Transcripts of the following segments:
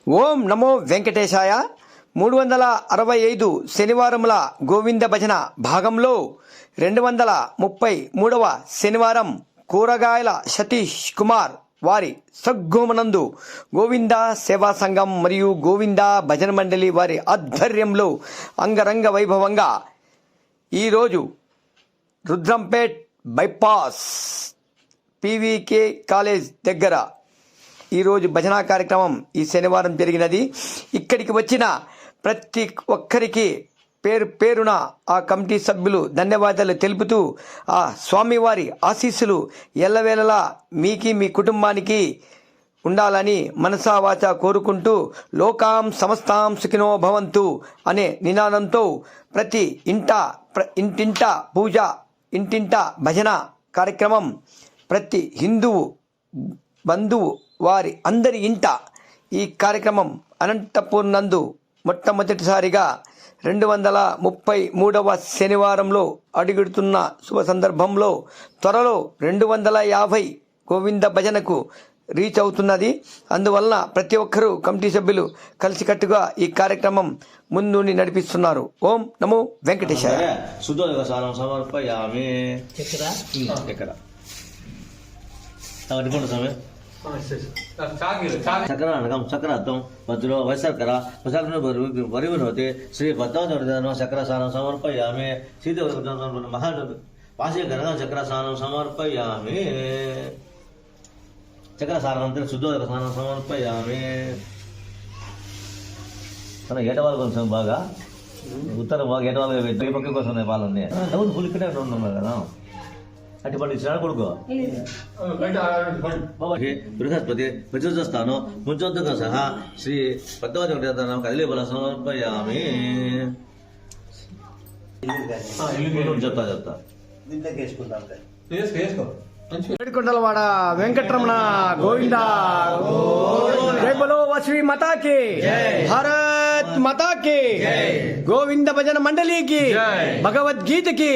ఓం నమో వెంకటేశాయ. 365 శనివారముల గోవింద భజన భాగంలో 233వ శనివారం కూరగాయల సతీష్ కుమార్ వారి సద్గోమనందు గోవింద సేవా సంఘం మరియు గోవింద భజన మండలి వారి ఆధ్వర్యంలో అంగరంగ వైభవంగా ఈరోజు రుద్రంపేట్ బైపాస్ పీవీకే కాలేజ్ దగ్గర ఈరోజు భజనా కార్యక్రమం ఈ శనివారం జరిగినది. ఇక్కడికి వచ్చిన ప్రతి ఒక్కరికి పేరు పేరున ఆ కమిటీ సభ్యులు ధన్యవాదాలు తెలుపుతూ ఆ స్వామివారి ఆశీస్సులు ఎల్లవేళలా మీకి మీ కుటుంబానికి ఉండాలని మనసా వాచా కోరుకుంటూ లోకాం సమస్తాం సుఖినో భవంతు అనే నినాదంతో ప్రతి ఇంటింట పూజ, ఇంటింట భజన కార్యక్రమం ప్రతి హిందువు బంధువు వారి అందరి ఇంట ఈ కార్యక్రమం అనంతపూర్ నందు మొట్టమొదటిసారిగా 233వ శనివారంలో అడుగుడుతున్న శుభ సందర్భంలో త్వరలో 250 గోవింద భజనకు రీచ్ అవుతున్నది. అందువలన ప్రతి ఒక్కరూ కమిటీ సభ్యులు కలిసికట్టుగా ఈ కార్యక్రమం ముందుండి నడిపిస్తున్నారు. ఓం నమో వెంకటేశాయ. చక్రానకం చక్రార్థం మధ్యలో వైశర్కర వరివినోతి శ్రీ పద్మావతి చక్రస్నానం సమర్పయామి. సీత మహా పాశీకరణం చక్రస్నానం సమర్పయామి. చక్రసానంతరం శుద్ధోదక స్నానం సమర్పయామి. తన ఏటవాళ్ళ కొంచెం బాగా ఉత్తరం బాగా ఏటవాళ్ళ పక్క కోసం పాలన్నీ అవును ఫుల్ ఇక్కడే ఉన్నాం కదా. అటు పండు ఇచ్చినా కొడుకు బృహస్పతి ప్రచురస్థానం ముంచొద్దుగా సహా శ్రీ పద్మావతి కదిలే బల సమర్పయామి. చెప్తా ఏడుకొండలవాడ వెంకటరమణ గోవింద. జై బలో శ్రీ మాతాకి, భారత్ మాతాకి, గోవింద భజన మండలికి, భగవద్గీతకి.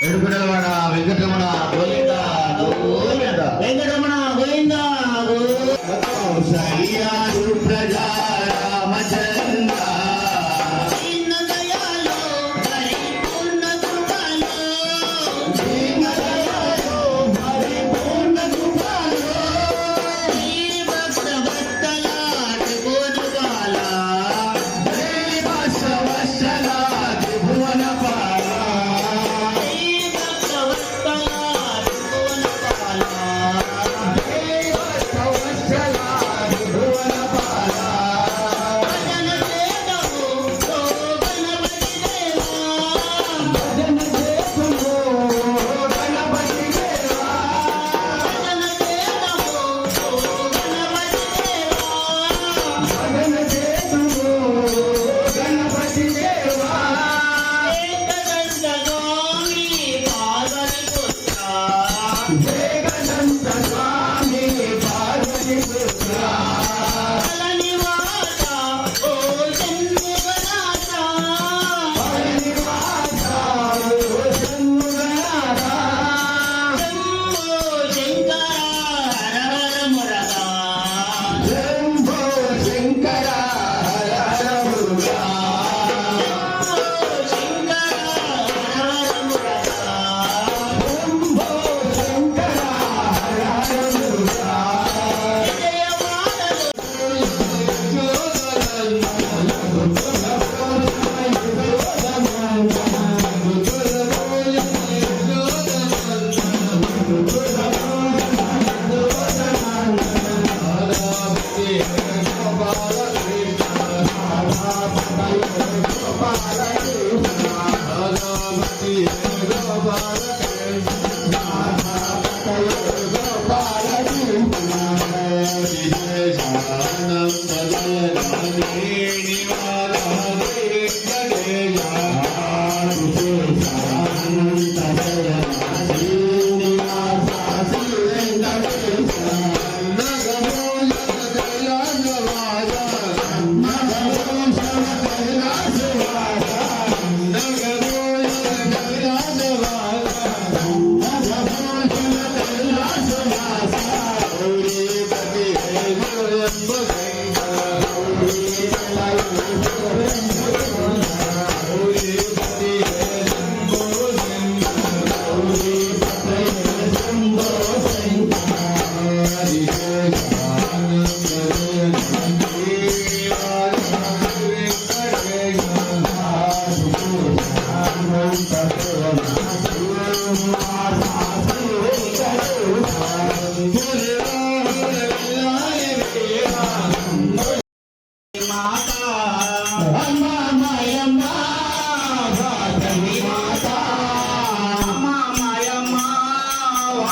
వెంకటరమణ వెంకటరమణ గోవింద గోవింద వెంకటరమణ గోవింద సయ్యాదు ప్రజా రామచంద్ర దీన దయాళు పరిపూర్ణ కృపాలో దీన దయాళు పరిపూర్ణ కృపాలో శ్రీ భక్త భక్తలాటి భువనపాల శ్రీ భక్త భక్తలాటి భువనపాల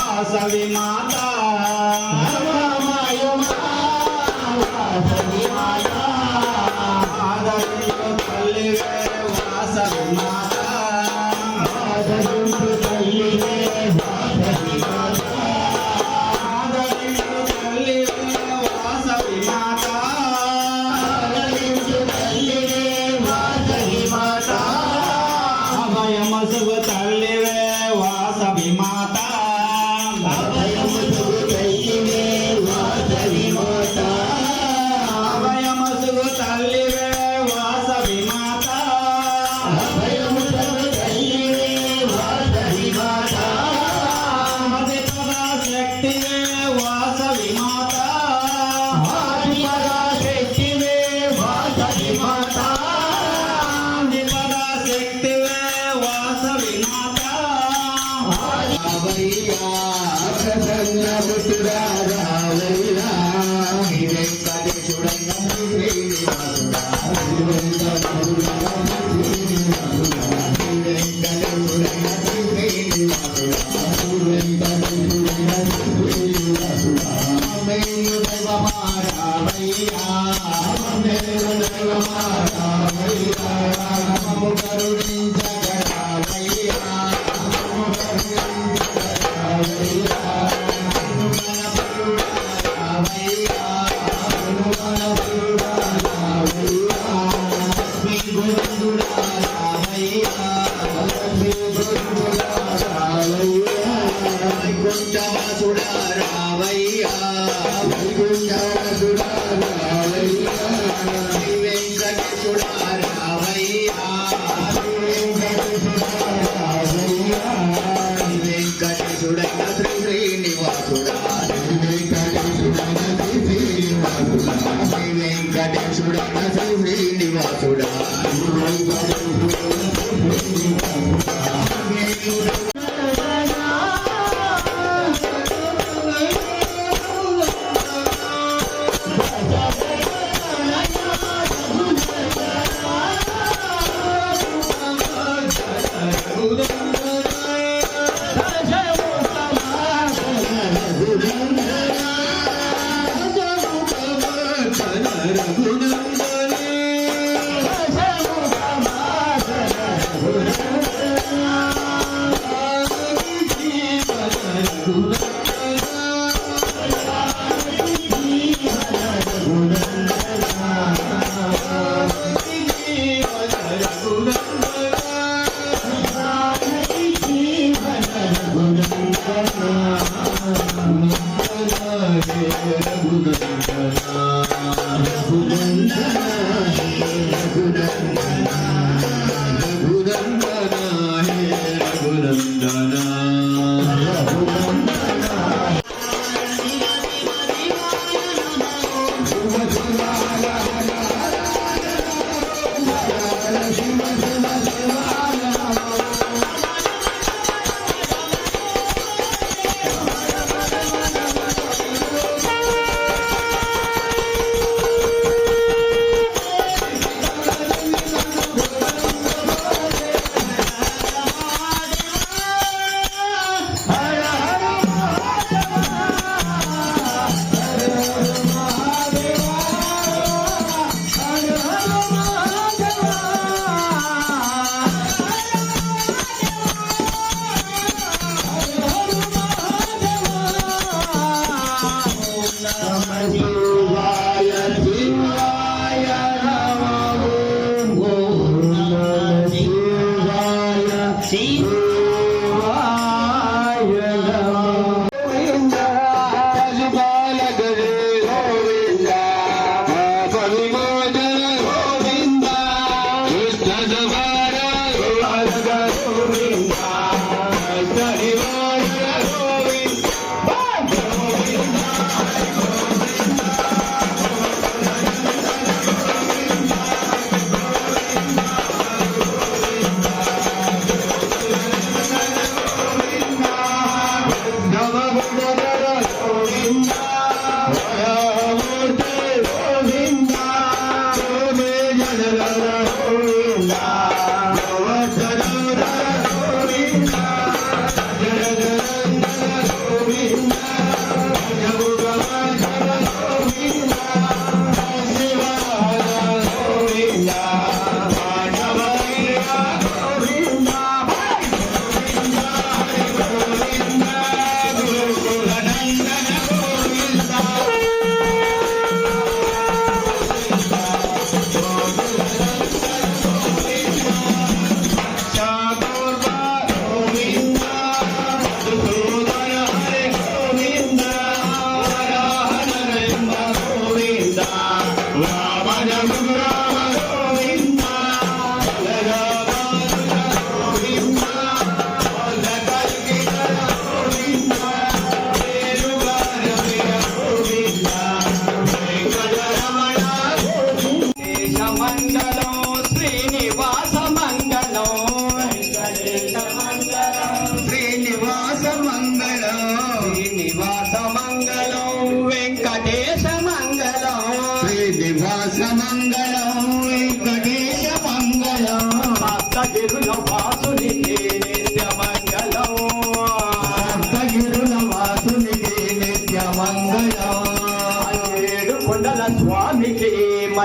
వాసవి మాత ఆదరించు తల్లివే వాసవి మాత ఆదరించు తల్లివే వాసవి మాత ఆదరించు తల్లివే వాసవి మాత ఆదరించు తల్లివే వాసవి మాత అభయమసుగు తల్లివే వాసవి మాత అభయమసుగు తల్లివే వాసవి మాత ఆదిపరా శక్తివే వాసవి మాత ఆదిపరా శక్తివే వాసవి మాత ఆదిపరా శక్తివే వాసవి మాత Hey, వాసుడా రావయ్యా వైకుంఠ వాసుడా రావయ్యా శ్రీ వెంకటేశుడా రావయ్యా వెంకటేశుడైన శ్రీ శ్రీనివాసుడా వెంకటేశుడైన శ్రీ శ్రీనివాసుడా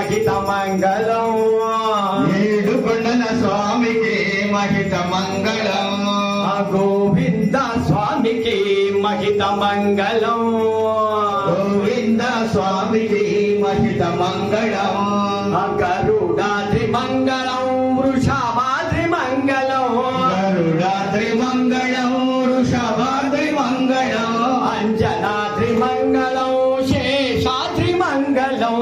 మహిత మంగళం ఏడుకొండల స్వామికి మహిత మంగళం గోవింద స్వామికి మహిత మంగళం గోవింద స్వామికి మహిత మంగళం గరుడాద్రి మంగళం వృషభాద్రి మంగళం గరుడాద్రి మంగళం వృషభాద్రి మంగళం అంజనాద్రి మంగళం శేషాద్రి మంగళం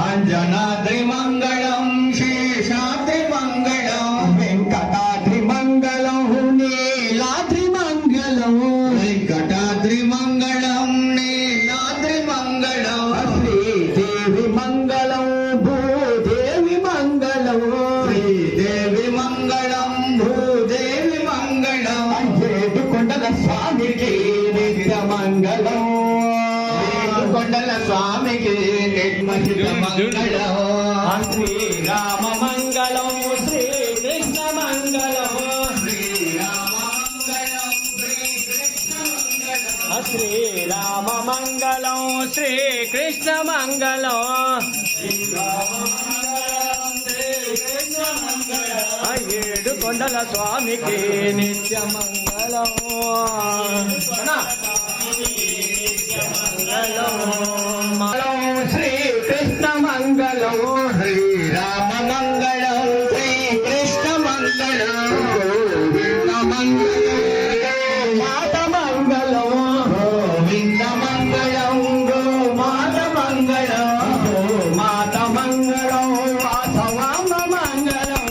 అంజనాద్రి మంగళం శేషాద్రి మంగళం వెంకటాద్రి మంగళం నీలాద్రి మంగళం వెంకటాద్రి మంగళం నీలాద్రి మంగళం శ్రీదేవి మంగళం భూదేవి మంగళం శ్రీదేవి మంగళం భూదేవి మంగళం ఏడుకొండల స్వామికి నిత్య మంగళం కొండల స్వామికి నిర్మహిత మంగళం శ్రీరామ మంగళం శ్రీకృష్ణ మంగళం శ్రీరామ మంగళం శ్రీకృష్ణ మంగళం ఏడు కొండల స్వామికి నిత్య మంగళం మంగళం శ్రీకృష్ణ మంగళం శ్రీరామ మంగళం శ్రీకృష్ణ మంగళం గోవింద మంగళం మాత మంగళం గోవింద మంగళం మాత మంగళం మాత మంగళం వాసవామ మంగళం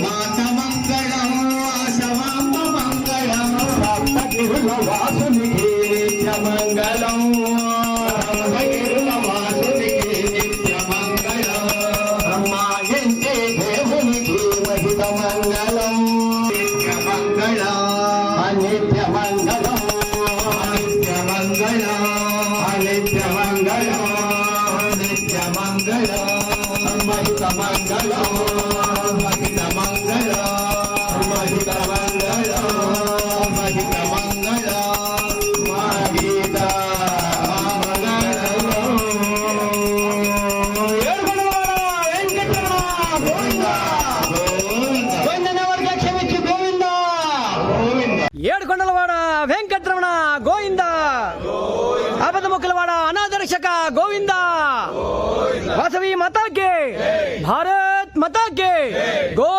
మాత మంగళం వాసవాంబ మంగళం సప్తగిరుల వాసునికి నిత్య మంగళం భైరవ వాసునికి నిత్య మంగళం మాయంటే దేవునికి మహిత మంగళం నిత్య మంగళం నిత్య మంగళం నిత్య మంగళం నిత్య మంగళం నిత్య మంగళం మహిత మంగళం మహిత మంగళం మహిత మంగళం మహిత మంగళం మహిత ఏడుకొండలవాడ వెంకటరమణ గోవింద ఆపద మొక్కలవాడ అనాథరక్షక గోవింద వాసవి మాతాకే భారత్ మాతాకే గో